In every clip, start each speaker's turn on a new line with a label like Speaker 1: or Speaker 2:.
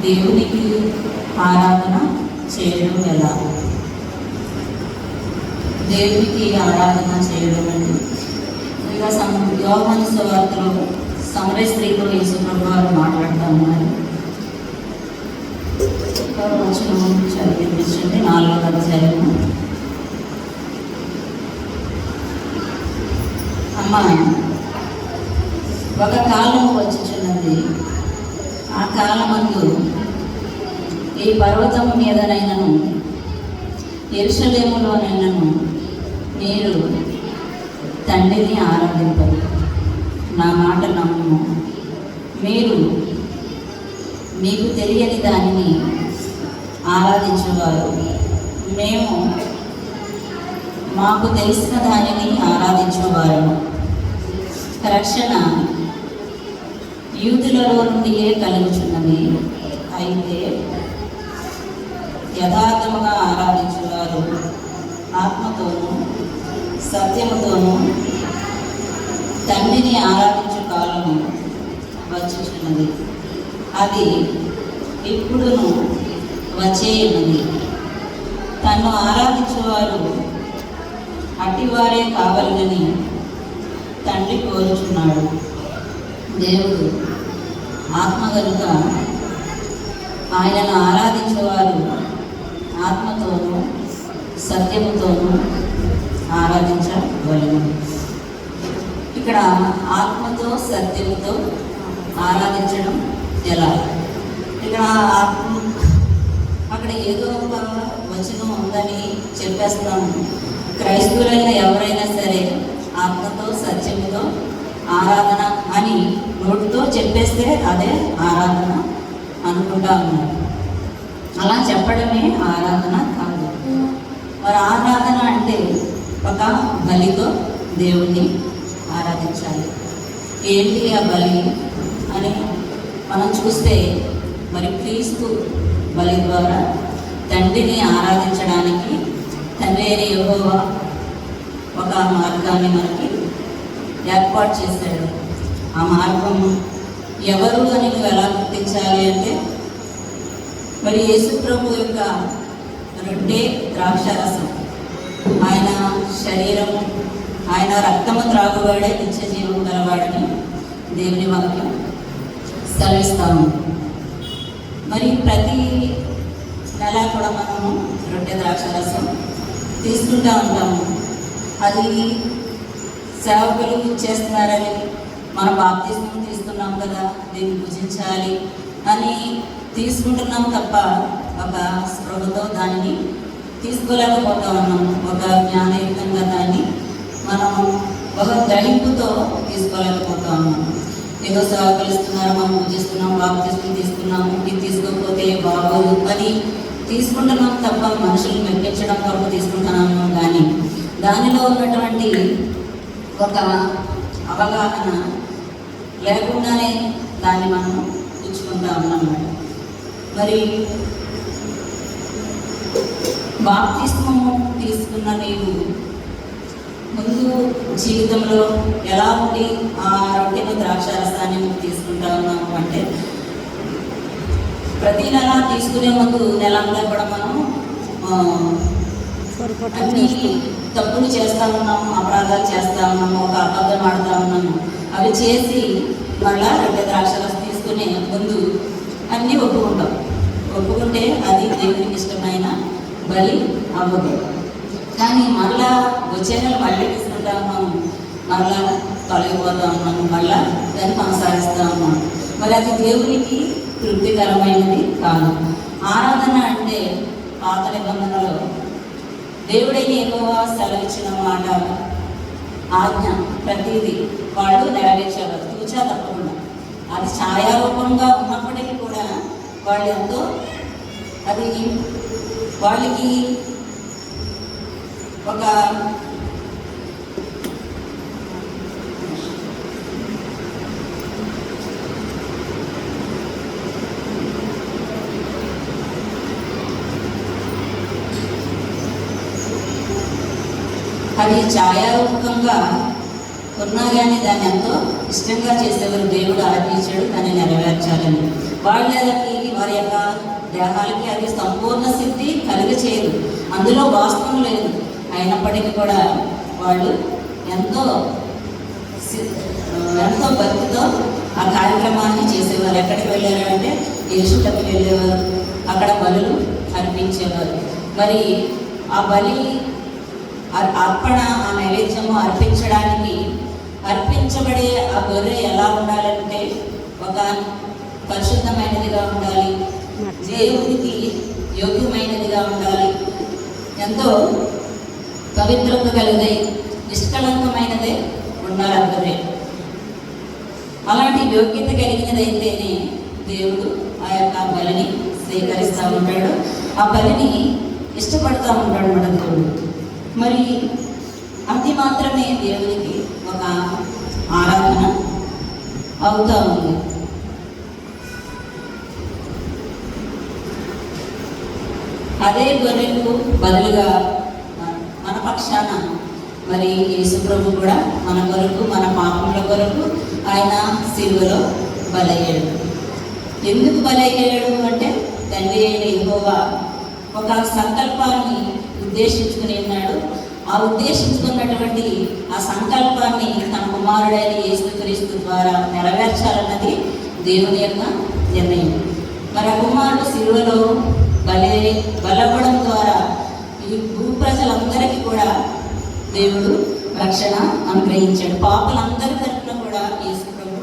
Speaker 1: దేవునికి ఆరాధన చేయడం ఎలా? దేవునికి ఆరాధన చేయడం అంటే ఇక యోహాను సువార్తలో సమరయ స్త్రీతో యేసుప్రభు వారు మాట్లాడుతూ ఉన్నారు. వచనం చదివించండి. 4వ అధ్యాయము. అమ్మ, ఒక కాలం వచ్చుచున్నది, ఆ కాలమందు ఈ పర్వతము మీదనైనను యెరూషలేములోనైనను మీరు తండ్రిని ఆరాధింపరు. నా మాట నమ్ము. మీరు మీకు తెలియని దానిని ఆరాధించేవారు, మేము మాకు తెలిసిన దానిని ఆరాధించేవారు. రక్షణ యూదులలో నుండియే కలుగుచున్నది. అయితే యథార్థముగా ఆరాధించేవారు ఆత్మతోనూ సత్యముతోనూ తండ్రిని ఆరాధించే కాలము వచ్చుచున్నది, అది ఇప్పుడును వచ్చేయున్నది. తన్ను ఆరాధించేవారు అట్టివారే కావాలని తండ్రి కోరుచున్నాడు. దేవుడు ఆత్మ కనుక ఆయనను ఆరాధించేవారు ఆత్మతోనూ సత్యముతోనూ ఆరాధించవలెను. ఇక్కడ ఆత్మతో సత్యముతో ఆరాధించడం ఎలా? ఇక్కడ అక్కడ ఏదో ఒక వచనం ఉందని చెప్పేస్తాము. క్రైస్తవులైన ఎవరైనా సరే ఆత్మతో సత్యముతో ఆరాధన అని నోటితో చెప్పేస్తే అదే ఆరాధన అనుకుంటా ఉన్నారు. అలా చెప్పడమే ఆరాధన కాదు. మరి ఆరాధన అంటే ఒక బలితో దేవుణ్ణి ఆరాధించాలి. ఏంటి ఆ బలి అని మనం చూస్తే, మరి క్రీస్తు బలి ద్వారా తండ్రిని ఆరాధించడానికి తండ్రి అయిన యెహోవా ఒక మార్గాన్ని మనకి ఏర్పాటు చేశాడు. ఆ మార్గం ఎవరు అని నువ్వు ఎలా గుర్తించాలి అంటే, మరి యేసు ప్రభు యొక్క రొట్టె ద్రాక్షారసం, ఆయన శరీరము, ఆయన రక్తము త్రాగువాడే నిత్య జీవం గలవాడని దేవుని వాక్యం సెలవిస్తాము. మరి ప్రతి నెల కూడా మనము రొట్టె ద్రాక్షారసం తీసుకుంటూ ఉంటాము. అది సేవకులు చేస్తున్నారని మనం బాప్తిస్మం తీసుకున్నాం కదా, దీన్ని పూజించాలి అని తీసుకుంటున్నాం తప్ప ఒక స్పృహతో దానిని తీసుకోలేకపోతా ఉన్నాము. ఒక జ్ఞానయుక్తంగా దాన్ని మనం ఒక గ్రహింపుతో తీసుకోలేకపోతా ఉన్నాము. ఏదో సేవకులు ఇస్తున్నారు, మనం పూజిస్తున్నాం, బాప్తిస్మం తీసుకున్నాము, ఇది తీసుకోకపోతే బాగోదు అని తీసుకుంటున్నాం తప్ప మనుషులు మెప్పించడం కొరకు తీసుకుంటున్నాము. కానీ దానిలో ఉన్నటువంటి ఒక అవగాహన లేకుండానే దాన్ని మనం పుచ్చుకుంటా ఉన్నాం. మరి బాప్తిస్మము తీసుకున్న నీవు ముందు జీవితంలో ఎలా ఉండి ఆ రొట్టెను ద్రాక్షారసాన్ని తీసుకుంటా ఉన్నాము అంటే, ప్రతి నెల తీసుకునే ముందు నెలంతా కూడా మనం అన్ని తప్పులు చేస్తూ ఉన్నాము, అపరాధాలు చేస్తూ ఉన్నాము, ఒక అబద్ధం ఆడుతూ ఉన్నాము. అవి చేసి మళ్ళా రొట్టె ద్రాక్షారసం తీసుకునే ముందు అన్నీ ఒప్పుకుంటే అది దేవునికి ఇష్టమైన బలి అవ్వదు. కానీ మరలా వచ్చే నెల మళ్ళీ తీసుకుంటా ఉన్నాము, మరలా తొలగిపోతూ ఉన్నాము, మళ్ళా దాన్ని కొనసాగిస్తూ ఉన్నాము. మరి అది దేవునికి తృప్తికరమైనది కాదు. ఆరాధన అంటే పాత నిబంధనలో దేవుడైన యెహోవా సెలవిచ్చిన మాట, ఆజ్ఞ ప్రతిదీ వాళ్ళు నెరవేర్చేవారు తూచా తప్పకుండా. అది ఛాయారూపంగా ఉన్నప్పటికీ కూడా వాళ్ళు ఎంతో అది వాళ్ళకి ఒక అది ఛాయారూపకంగా ఉన్నా కానీ దాన్ని ఎంతో ఇష్టంగా చేసేవారు. దేవుడు ఆజ్ఞించాడు దాన్ని నెరవేర్చాలని. వాళ్ళకి వారి యొక్క దేహాలకి అది సంపూర్ణ సిద్ధి చేయదు, అందులో వాస్తవం లేదు. అయినప్పటికీ కూడా వాళ్ళు ఎంతో ఎంతో భక్తితో ఆ కార్యక్రమాన్ని చేసేవారు. ఎక్కడికి వెళ్ళారు అంటే యేసుటకు వెళ్ళేవారు, అక్కడ బలులు అర్పించేవారు. మరి ఆ బలి అర్పణ, ఆ నైవేద్యము అర్పించబడే ఆ గొర్రె ఎలా ఉండాలంటే ఒక పరిశుద్ధమైనదిగా ఉండాలి, దేవుడికి యోగ్యమైనదిగా ఉండాలి, ఎంతో పవిత్రత కలిగే నిష్కళంకమైనదే ఉండాలి ఆ గొర్రె. అలాంటి యోగ్యత కలిగినదైతేనే దేవుడు ఆ యొక్క బలిని స్వీకరిస్తూ ఉంటాడు, ఆ బలిని ఇష్టపడుతూ ఉంటాడు మన దేవుడు. మరి అది మాత్రమే దేవునికి ఒక ఆరాధన అవుతూ ఉంది. అదే గొర్రెకు బదులుగా మన పక్షాన మరి యేసు ప్రభు కూడా మన కొరకు, మన పాపముల కొరకు ఆయన సిలువలో బలయ్యాడు. ఎందుకు బలయ్యాడు అంటే తండ్రి అయిన యెహోవా ఒక సంకల్పాన్ని ఉద్దేశించుకుని ఉన్నాడు. ఆ ఉద్దేశించుకున్నటువంటి ఆ సంకల్పాన్ని తన కుమారుడైన యేసుక్రీస్తు ద్వారా నెరవేర్చాలన్నది దేవుని యొక్క నిర్ణయం. మరి ఆ కుమారుడు సిలువలో బలపడం ద్వారా ఈ భూ ప్రజలందరికీ కూడా దేవుడు రక్షణ అనుగ్రహించాడు. పాపలందరి తరఫున కూడా యేసు ప్రభు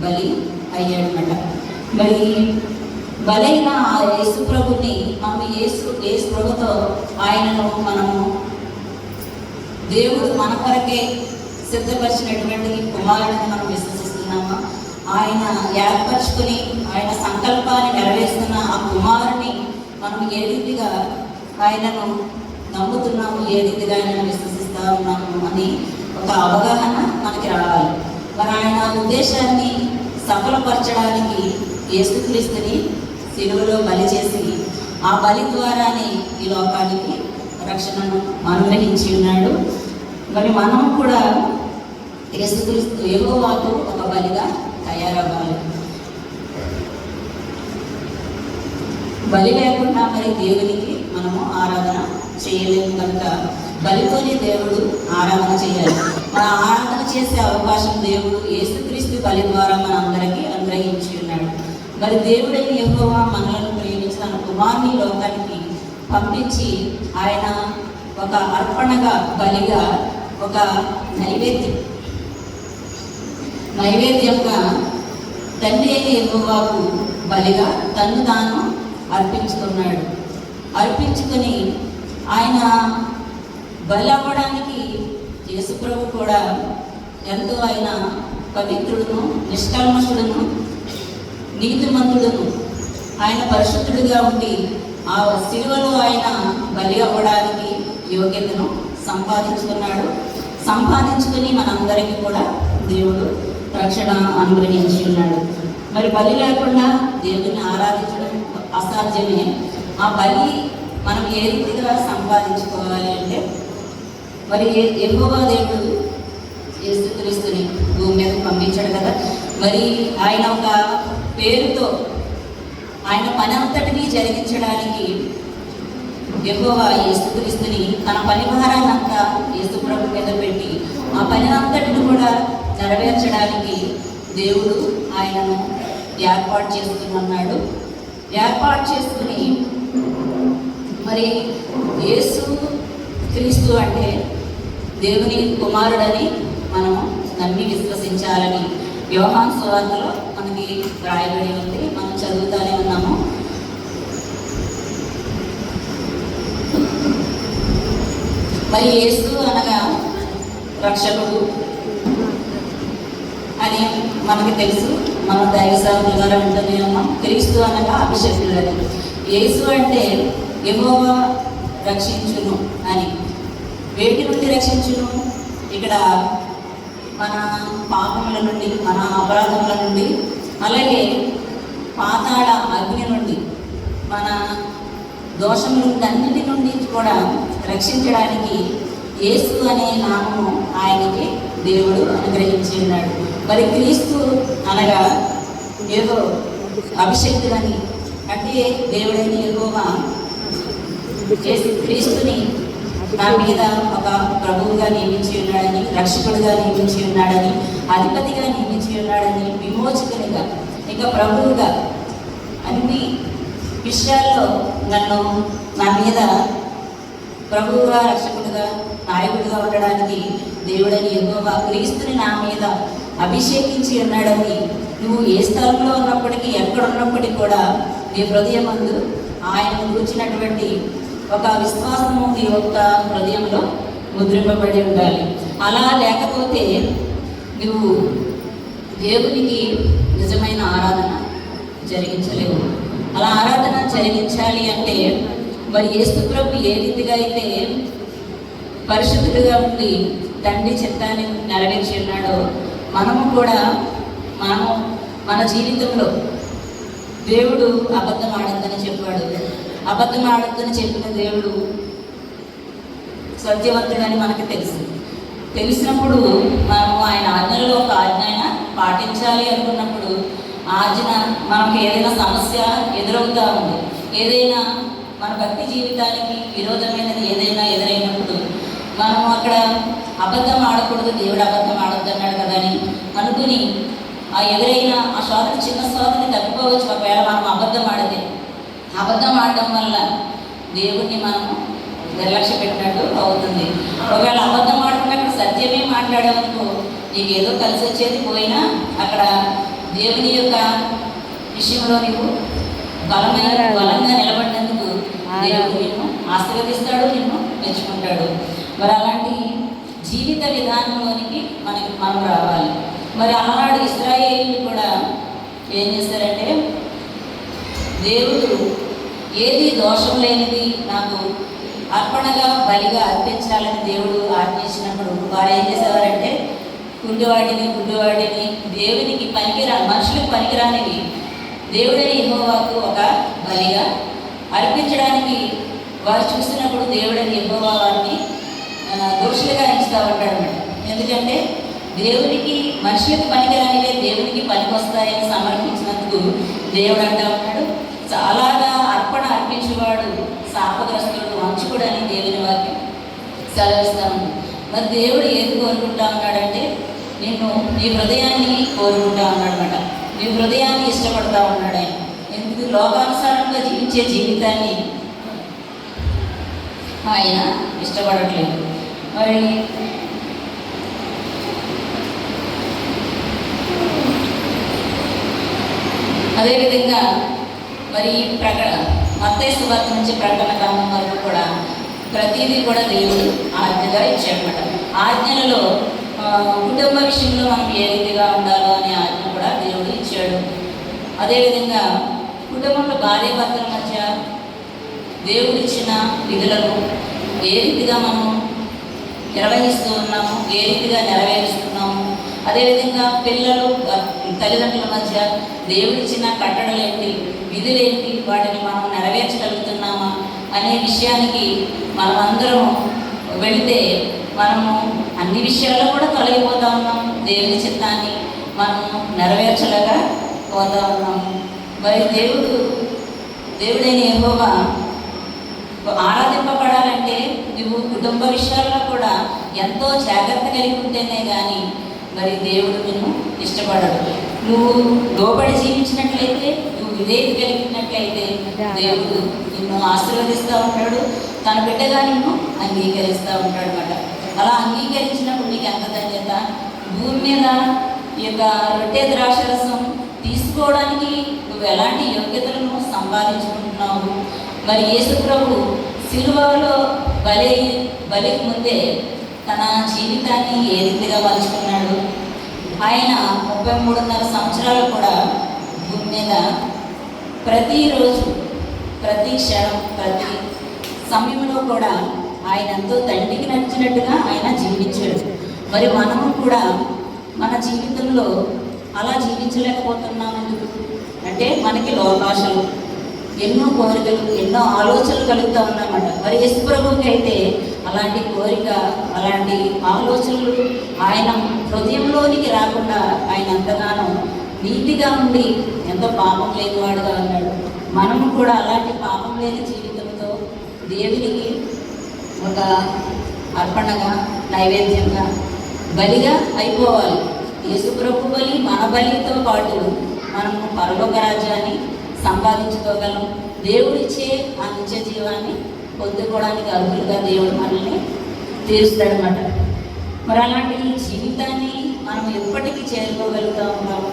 Speaker 1: బలి అయ్యాడనమాట. మరి బలైన ఆ యేసు ప్రభుని మనం యేసు ప్రభుతో ఆయనను మనము దేవుడు మన కొరకే సిద్ధపరిచినటువంటి కుమారుడిని మనం విశ్వసిస్తున్నామా? ఆయన ఏర్పరచుకుని ఆయన సంకల్పాన్ని నెరవేరుస్తున్న ఆ కుమారుని మనం ఏ రీతిగా ఆయనను నమ్ముతున్నాము, ఏ రీతిగా ఆయనను విశ్వసిస్తూ ఉన్నాము అని ఒక అవగాహన మనకి రావాలి. మరి ఆయన ఉద్దేశాన్ని సఫలపరచడానికి యేసుక్రీస్తుని సిలువలో బలి చేసి ఆ బలి ద్వారానే ఈ లోకానికి రక్షణను అనుగ్రహించి ఉన్నాడు. మరి మనం కూడా యేసుక్రీస్తు యెహోవాకు ఒక బలిగా తయారవ్వాలి. బలి లేకుండా మరి దేవునికి మనము ఆరాధన చేయలేము కనుక బలితోనే దేవుడు ఆరాధన చేయాలి. మన ఆరాధన చేసే అవకాశం దేవుడు యేసుక్రీస్తు బలి ద్వారా మన అందరికీ అనుగ్రహించి ఉన్నాడు. మరి దేవుడైన యెహోవా మనలను ప్రేమించి తన కుమారుని లోకానికి పంపించి ఆయన ఒక అర్పణగా బలిగా ఒక నైవేద్యంగా తండ్రి అయిన యెహోవాకు బలిగా తన్ను తాను అర్పించుకొని ఆయన బలి అవ్వడానికి యేసుప్రభు కూడా ఎంతో ఆయన పవిత్రుడును, నిష్కల్మషుడును, నీతిమంతుడును, ఆయన పరిశుద్ధుడిగా ఉండి ఆ సిలువలో ఆయన బలి అవ్వడానికి యోగ్యతను సంపాదించుకుని మనందరికీ కూడా దేవుడు రక్షణ అనుగ్రహించి ఉన్నాడు. మరి బలి లేకుండా దేవుని ఆరాధించడం అసాధ్యమే. ఆ బలి మనం ఏ రీతిగా సంపాదించుకోవాలి అంటే మరి యెహోవా దేవుడు యేసుక్రీస్తుని భూమి మీద పంపించాడు కదా. మరి ఆయన ఒక పేరుతో ఆయన పని అంతటినీ జరిగించడానికి యెహోవా యేసుక్రీస్తుని తన పని భారాన్నంతా యేసు ప్రభు మీద పెట్టి ఆ పని అంతటిని కూడా నెరవేర్చడానికి దేవుడు ఆయనను ఏర్పాటు చేసుకుని మరి యేసు క్రీస్తు అంటే దేవుని కుమారుడని మనము నమ్మి విశ్వసించాలని యోహాను సువార్తలో మనకి రాయబడి ఉంది. మనం చదువుతానే ఉన్నాము. మరి యేసు అనగా రక్షకుడు అని మనకి తెలుసు. మన దైవ సేవకుల ద్వారా ఉంటూనే ఉన్నాం. క్రీస్తు అనగా అభిషేకుడు అని. యేసు అంటే యెహోవా రక్షించును అని. వేటి నుండి రక్షించును? ఇక్కడ మన పాపముల నుండి, మన అపరాధముల నుండి, అలాగే పాతాళ అగ్ని నుండి, మన దోషములన్నిటి నుండి కూడా రక్షించడానికి యేసు అనే నామము ఆయనకి దేవుడు అనుగ్రహించి ఉన్నాడు. మరి క్రీస్తు అనగా ఏదో అభిషేకుడని, అంటే దేవుడైన యెహోవా క్రీస్తుని నా మీద ఒక ప్రభువుగా నియమించి ఉన్నాడని, రక్షకుడిగా నియమించి ఉన్నాడని, అధిపతిగా నియమించి ఉన్నాడని, విమోచకునిగా ఇంకా ప్రభువుగా అన్ని విషయాల్లో నన్ను నా మీద ప్రభువుగా, రక్షకుడిగా, నాయకుడిగా ఉండడానికి దేవుడని యెహోవా క్రీస్తుని నా మీద అభిషేకించి ఉన్నాడని నువ్వు ఏ స్థలంలో ఉన్నప్పటికీ, ఎక్కడ ఉన్నప్పటికీ కూడా నీ హృదయమందు ఆయనను గురించినటువంటి ఒక విశ్వాసము నీ యొక్క హృదయంలో ముద్రింపబడి ఉండాలి. అలా లేకపోతే నువ్వు దేవునికి నిజమైన ఆరాధన జరిగించలేవు. అలా ఆరాధన జరిగించాలి అంటే మరి యేసు ప్రభు ఏ రీతిగా అయితే పరిశుద్ధుడిగా ఉండి తండ్రి చిత్తాన్ని నెరవేర్చి ఉన్నాడో మనము కూడా మన జీవితంలో దేవుడు అబద్ధం ఆడద్దని చెప్పాడు. అబద్ధం ఆడద్దని చెప్పిన దేవుడు సత్యవంతుడని మనకు తెలిసినప్పుడు మనము ఆయన ఆజ్ఞలో ఒక ఆజ్ఞ పాటించాలి అనుకున్నప్పుడు ఆజ్ఞ మనకు ఏదైనా సమస్య ఎదురవుతూ ఉంది, ఏదైనా మన భక్తి జీవితానికి విరోధమైనది ఏదైనా ఎదురైనప్పుడు మనము అక్కడ అబద్ధం ఆడకూడదు, దేవుడు అబద్ధం ఆడద్దు అన్నాడు కదా అని అనుకుని ఆ ఎదురైన ఆ శోధన చిన్న శోధని తప్పిపోవచ్చు. ఒకవేళ మనం అబద్ధం ఆడడం వల్ల దేవుడిని మనము నిర్లక్ష్య పెట్టినట్టు అవుతుంది. ఒకవేళ అబద్ధం ఆడకుండా అక్కడ సత్యమే మాట్లాడామనుకో నీకు ఏదో కలిసి వచ్చేది పోయినా అక్కడ దేవుని యొక్క విషయంలో నీవు బలంగా నిలబడినందుకు దేవుడు నిన్ను ఆశీర్వదిస్తాడు, నిన్ను మెచ్చుకుంటాడు. మరి అలాంటి జీవిత విధానంలోనికి మనం రావాలి. మరి ఆనాడు ఇశ్రాయేలీయులు కూడా ఏం చేస్తారంటే దేవుడు ఏది దోషం లేనిది నాకు అర్పణగా బలిగా అర్పించాలని దేవుడు ఆజ్ఞించినప్పుడు వారు ఏం చేసేవారంటే గుడ్డివాడిని దేవునికి మనుషులకు పనికిరానివి దేవుడని యెహోవాకు ఒక బలిగా అర్పించడానికి వారు చూసినప్పుడు దేవుడని యెహోవా వారిని దోషులుగా ఎంచుతూ ఉంటాడు అన్నమాట. ఎందుకంటే దేవునికి మనుషులకు పనికిరానివే దేవునికి పనికొస్తాయని సమర్పించినందుకు దేవుడు అంటూ ఉన్నాడు, చాలాగా అర్పణ అర్పించేవాడు శాపగ్రస్తుడు, వంచుకుడు అని దేవుని వాక్యం సెలవిస్తా ఉంది. మరి దేవుడు ఏది కోరుకుంటా ఉన్నాడంటే నీ హృదయాన్ని కోరుకుంటా ఉన్నాడు అనమాట. నీ హృదయాన్ని ఇష్టపడతా ఉన్నాడు ఆయన. ఎందుకు లోకానుసారంగా జీవించే జీవితాన్ని ఆయన ఇష్టపడట్లేదు. మరి అదేవిధంగా మరి మత్తయి సువార్త నుంచి ప్రకటన గ్రంథం వరకు కూడా ప్రతిదీ కూడా దేవుడు ఆజ్ఞగా ఇచ్చాడనమాట. ఆజ్ఞలలో కుటుంబ విషయంలో మనం ఏ రీతిగా ఉండాలో అనే ఆజ్ఞ కూడా దేవుడు ఇచ్చాడు. అదేవిధంగా కుటుంబంలో భార్యాభర్తల మధ్య దేవుడు ఇచ్చిన విధులను ఏ రీతిగా మనం నిర్వహిస్తూ ఉన్నాము, ఏ రీతిగా నెరవేరుస్తున్నాము, అదేవిధంగా పిల్లలు తల్లిదండ్రుల మధ్య దేవుడిచ్చిన కట్టడలేంటి, విధులేంటి, వాటిని మనం నెరవేర్చగలుగుతున్నామా అనే విషయానికి మనమందరం వెళితే మనము అన్ని విషయాల్లో కూడా తొలగిపోతూ ఉన్నాము. దేవుని చిత్తాన్ని మనము నెరవేర్చలేక పోతూ ఉన్నాము. మరి దేవుడైన యెహోవా ఆరాధింపబడాలంటే నువ్వు కుటుంబ విషయాల్లో కూడా ఎంతో జాగ్రత్త కలిగి ఉంటేనే కానీ మరి దేవుడు నిన్ను ఇష్టపడడు. నువ్వు లోబడి జీవించినట్లయితే, నువ్వు విధేయత కలిగినట్లయితే దేవుడు నిన్ను ఆశీర్వదిస్తూ ఉంటాడు, తన బిడ్డగా నిన్ను అంగీకరిస్తూ ఉంటాడు అన్నమాట. అలా అంగీకరించినప్పుడు నీకు ఎంత ధన్యత. భూమి మీద ఈ యొక్క రొట్టె ద్రాక్షరసం తీసుకోవడానికి నువ్వు ఎలాంటి యోగ్యతలను సంపాదించుకుంటున్నావు. మరి యేసు ప్రభు సిలువలో బలికి ముందే తన జీవితాన్ని ఏ రీతిగా మలుచుకున్నాడు. ఆయన 33.5 సంవత్సరాలు కూడా భూమి మీద ప్రతిరోజు, ప్రతి క్షణం, ప్రతి సమయంలో కూడా ఆయన ఎంతో తండ్రికి నచ్చినట్టుగా ఆయన జీవించాడు. మరి మనము కూడా మన జీవితంలో అలా జీవించలేకపోతున్నాం. ఎందుకు అంటే మనకి లోకాశలు, ఎన్నో కోరికలు, ఎన్నో ఆలోచనలు కలుగుతూ ఉన్నామన్నమాట. మరి యేసు ప్రభువుకి అయితే అలాంటి కోరిక, అలాంటి ఆలోచనలు ఆయన హృదయంలోనికి రాకుండా ఆయన ఎంతగానో నీతిగా ఉండి ఎంతో పాపం లేనివాడుగా ఉన్నాడు. మనము కూడా అలాంటి పాపం లేని జీవితంతో దేవునికి ఒక అర్పణగా, నైవేద్యంగా, బలిగా అయిపోవాలి. యేసుప్రభు బలి మన బలితో పాటు మనము పరలోక రాజ్యాన్ని సంపాదించుకోగలం. దేవుడిచ్చే ఆ నిత్య జీవాన్ని పొందుకోవడానికి అర్హులుగా దేవుడు మనల్ని తీరుస్తాడనమాట. మరి అలాంటి జీవితాన్ని మనం ఎప్పటికీ చేరుకోగలుగుతూ ఉంటాము.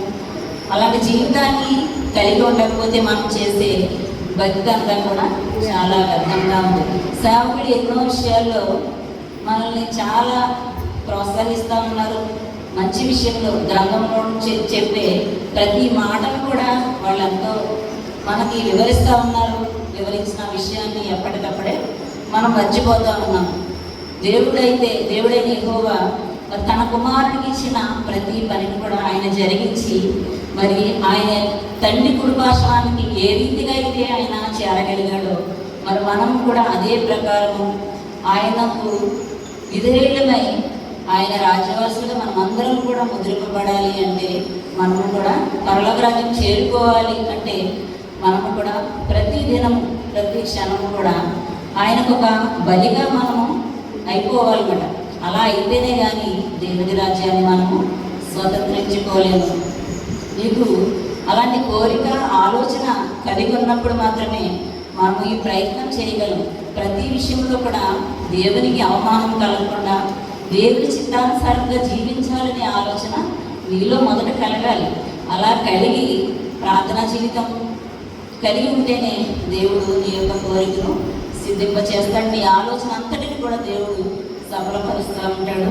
Speaker 1: అలాంటి జీవితాన్ని కలిగి ఉండకపోతే మనం చేసే భక్తి అంతా కూడా చాలా వ్యర్థంగా ఉంది. సేవకుడు ఎన్నో విషయాల్లో మనల్ని చాలా ప్రోత్సహిస్తూ ఉన్నారు. మంచి విషయంలో గ్రంథంలో చెప్పే ప్రతి మాటను కూడా వాళ్ళంతో మనకి వివరిస్తూ ఉన్నారు. వివరించిన విషయాన్ని ఎప్పటికప్పుడే మనం మర్చిపోతూ ఉన్నాం. దేవుడైన యెహోవా తన కుమారుడికి ఇచ్చిన ప్రతి పనిని కూడా ఆయన జరిగించి, మరి ఆయన తండ్రి కుడిపార్శ్వానికి ఏ రీతిగా అయితే ఆయన చేరగలిగాడో మరి మనం కూడా అదే ప్రకారం ఆయనకు విధేయులమై ఆయన రాజ్యవాసులుగా మనం అందరం కూడా ముద్రింపబడాలి అంటే, మనము కూడా పరలోక రాజ్యం చేరుకోవాలి అంటే మనము కూడా ప్రతి దినము ప్రతి క్షణము కూడా ఆయనకు ఒక బలిగా మనము అయిపోవాలన్నమాట. అలా అయితేనే కానీ దేవుని రాజ్యాన్ని మనము స్వతంత్రించుకోలేము. నీకు అలాంటి కోరిక, ఆలోచన కలిగి ఉన్నప్పుడు మాత్రమే మనము ఈ ప్రయత్నం చేయగలం. ప్రతి విషయంలో కూడా దేవునికి అవమానం కలగకుండా దేవుని చిత్తానుసారంగా జీవించాలనే ఆలోచన నీలో మొదట కలగాలి. అలా కలిగి ప్రార్థనా జీవితం కలిగి ఉంటేనే దేవుడు నీ యొక్క కోరికను సిద్ధింపచేస్తాడు. నీ ఆలోచన అంతటిని కూడా దేవుడు సఫలపరుస్తూ ఉంటాడు.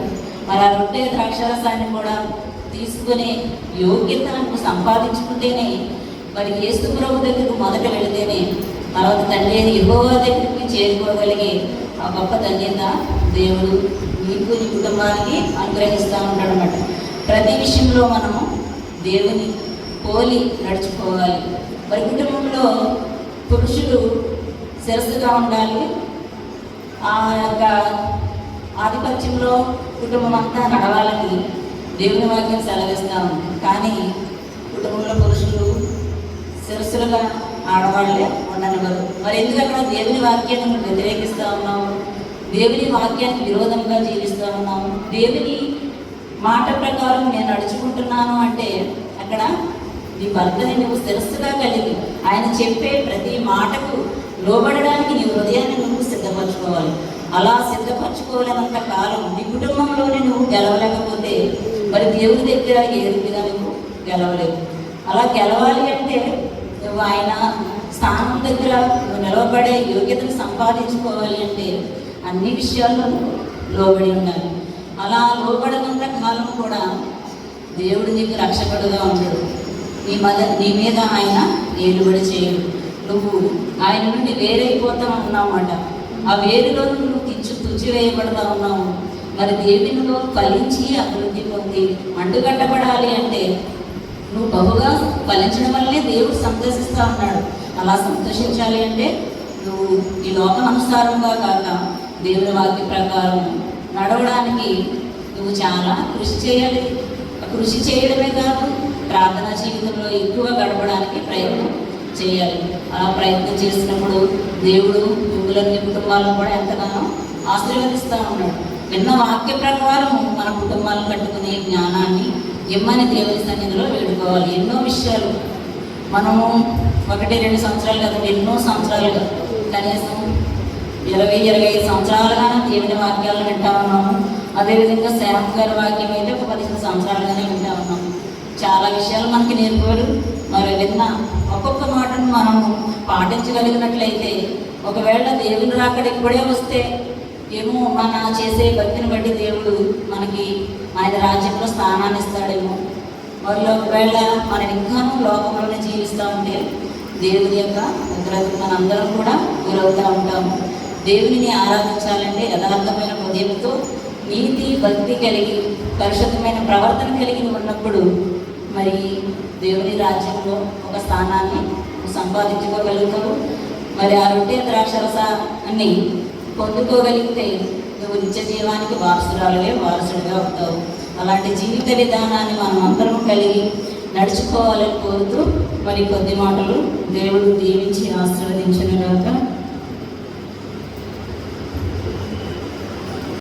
Speaker 1: మరి ఆ రొట్టె ద్రాక్షరసాన్ని కూడా తీసుకునే యోగ్యతను సంపాదించుకుంటేనే, మరి యేసు ప్రభు దగ్గరకు మొదట వెళితేనే తర్వాత తండ్రి యెహోవా దగ్గరికి చేరుకోగలిగే ఆ గొప్ప ధన్యత దేవుడు నీకు, నీ కుటుంబానికి అనుగ్రహిస్తూ ఉంటాడు అన్నమాట. ప్రతి విషయంలో మనము దేవుని పోలి నడుచుకోవాలి. మరి కుటుంబంలో పురుషుడు శిరస్సుగా ఉండాలి. ఆ యొక్క ఆధిపత్యంలో కుటుంబం అంతా నడవాలని దేవుని వాక్యం సెలవిస్తూ ఉంది. కానీ కుటుంబంలో పురుషులు శిరస్సులుగా ఆడవాళ్ళే ఉండనివ్వరు. మరి ఎందుకు అక్కడ దేవుని వాక్యాన్ని మనం వ్యతిరేకిస్తూ ఉన్నాము? దేవుని వాక్యానికి విరోధంగా జీవిస్తూ ఉన్నాము. దేవుని మాట ప్రకారం నేను నడుచుకుంటున్నాను అంటే అక్కడ నీ భర్తని నువ్వు శిరస్సుగా కలిగి ఆయన చెప్పే ప్రతి మాటకు లోబడడానికి నీ హృదయాన్ని నువ్వు సిద్ధపరచుకోవాలి. అలా సిద్ధపరచుకోలేనంత కాలం నీ కుటుంబంలోనే నువ్వు గెలవలేకపోతే మరి దేవుని దగ్గర ఏ రీతిగా నువ్వు గెలవలేవు. అలా గెలవాలి అంటే నువ్వు ఆయన స్థానం దగ్గర నువ్వు నిలవబడే యోగ్యతను సంపాదించుకోవాలి అంటే అన్ని విషయాల్లో నువ్వు లోబడి ఉండాలి. అలా లోబడినంత కాలం కూడా దేవుడు నీకు రక్షకుడుగా ఉండడు. నీ మీద ఆయన ఏలుబడి చేయడు. నువ్వు ఆయన నుండి వేరైపోతా ఉన్నావన్నమాట. ఆ వేరులో నువ్వు తుచ్చివేయబడతా ఉన్నావు. మరి దేవునిలో ఫలించి అభివృద్ధి పొంది మండుగట్టబడాలి అంటే నువ్వు బహుగా ఫలించడం వల్లనే దేవుడు సంతోషిస్తూ ఉన్నాడు. అలా సంతోషించాలి అంటే నువ్వు ఈ లోకానుసారంగా కాక దేవుని వాక్య ప్రకారం నడవడానికి నువ్వు చాలా కృషి చేయాలి. కృషి చేయడమే కాదు, ప్రార్థనా జీవితంలో ఎక్కువ గడపడానికి ప్రయత్నం చేయాలి. అలా ప్రయత్నం చేసినప్పుడు దేవుడు మిమ్మల్ని కుటుంబాలను కూడా ఎంతగానో ఆశీర్వదిస్తూ ఉన్నాడు. విన్న వాక్య ప్రకారం మన కుటుంబాలను కట్టుకునే జ్ఞానాన్ని ఇమ్మని దేవుని సన్నిధిలో వేడుకోవాలి. ఎన్నో విషయాలు మనము 1-2 సంవత్సరాలు కదా, ఎన్నో సంవత్సరాలుగా కనీసం 20-25 సంవత్సరాలుగానే దేవుని వాక్యాలను వింటా ఉన్నాము. అదేవిధంగా శ్యామ్ గారి వాక్యం అయితే ఒక 15 సంవత్సరాలుగానే వింటా ఉన్నాము. చాలా విషయాలు మనకి నేర్పారు. మరి విన్న ఒక్కొక్క మాటను మనము పాటించగలిగినట్లయితే ఒకవేళ దేవుని రాకడ ఇప్పుడే వస్తే ఏమో మన చేసే భక్తిని బట్టి దేవుడు మనకి ఆయన రాజ్యంలో స్థానాన్ని ఇస్తాడేమో. మరి ఒకవేళ మనం ఇంకానూ లోకంలోనే జీవిస్తూ ఉంటే దేవుని యొక్క ఉగ్రతకు మనందరం కూడా గురవుతూ ఉంటాము. దేవునిని ఆరాధించాలంటే యథార్థమైన హృదయంతో నీతి భక్తి కలిగి పరిశుద్ధమైన ప్రవర్తన కలిగి ఉన్నప్పుడు మరి దేవుని రాజ్యంలో ఒక స్థానాన్ని సంపాదించుకోగలుగుతావు. మరి ఆ రొట్టె ద్రాక్షరసాన్ని పొందుకోగలిగితే నువ్వు నిత్య జీవానికి వారసుడిగా అవుతావు. అలాంటి జీవిత విధానాన్ని మనం అందరం కలిగి నడుచుకోవాలని కోరుతూ మరి కొద్ది మాటలు దేవుడు దీవించి ఆశీర్వదించును గాక.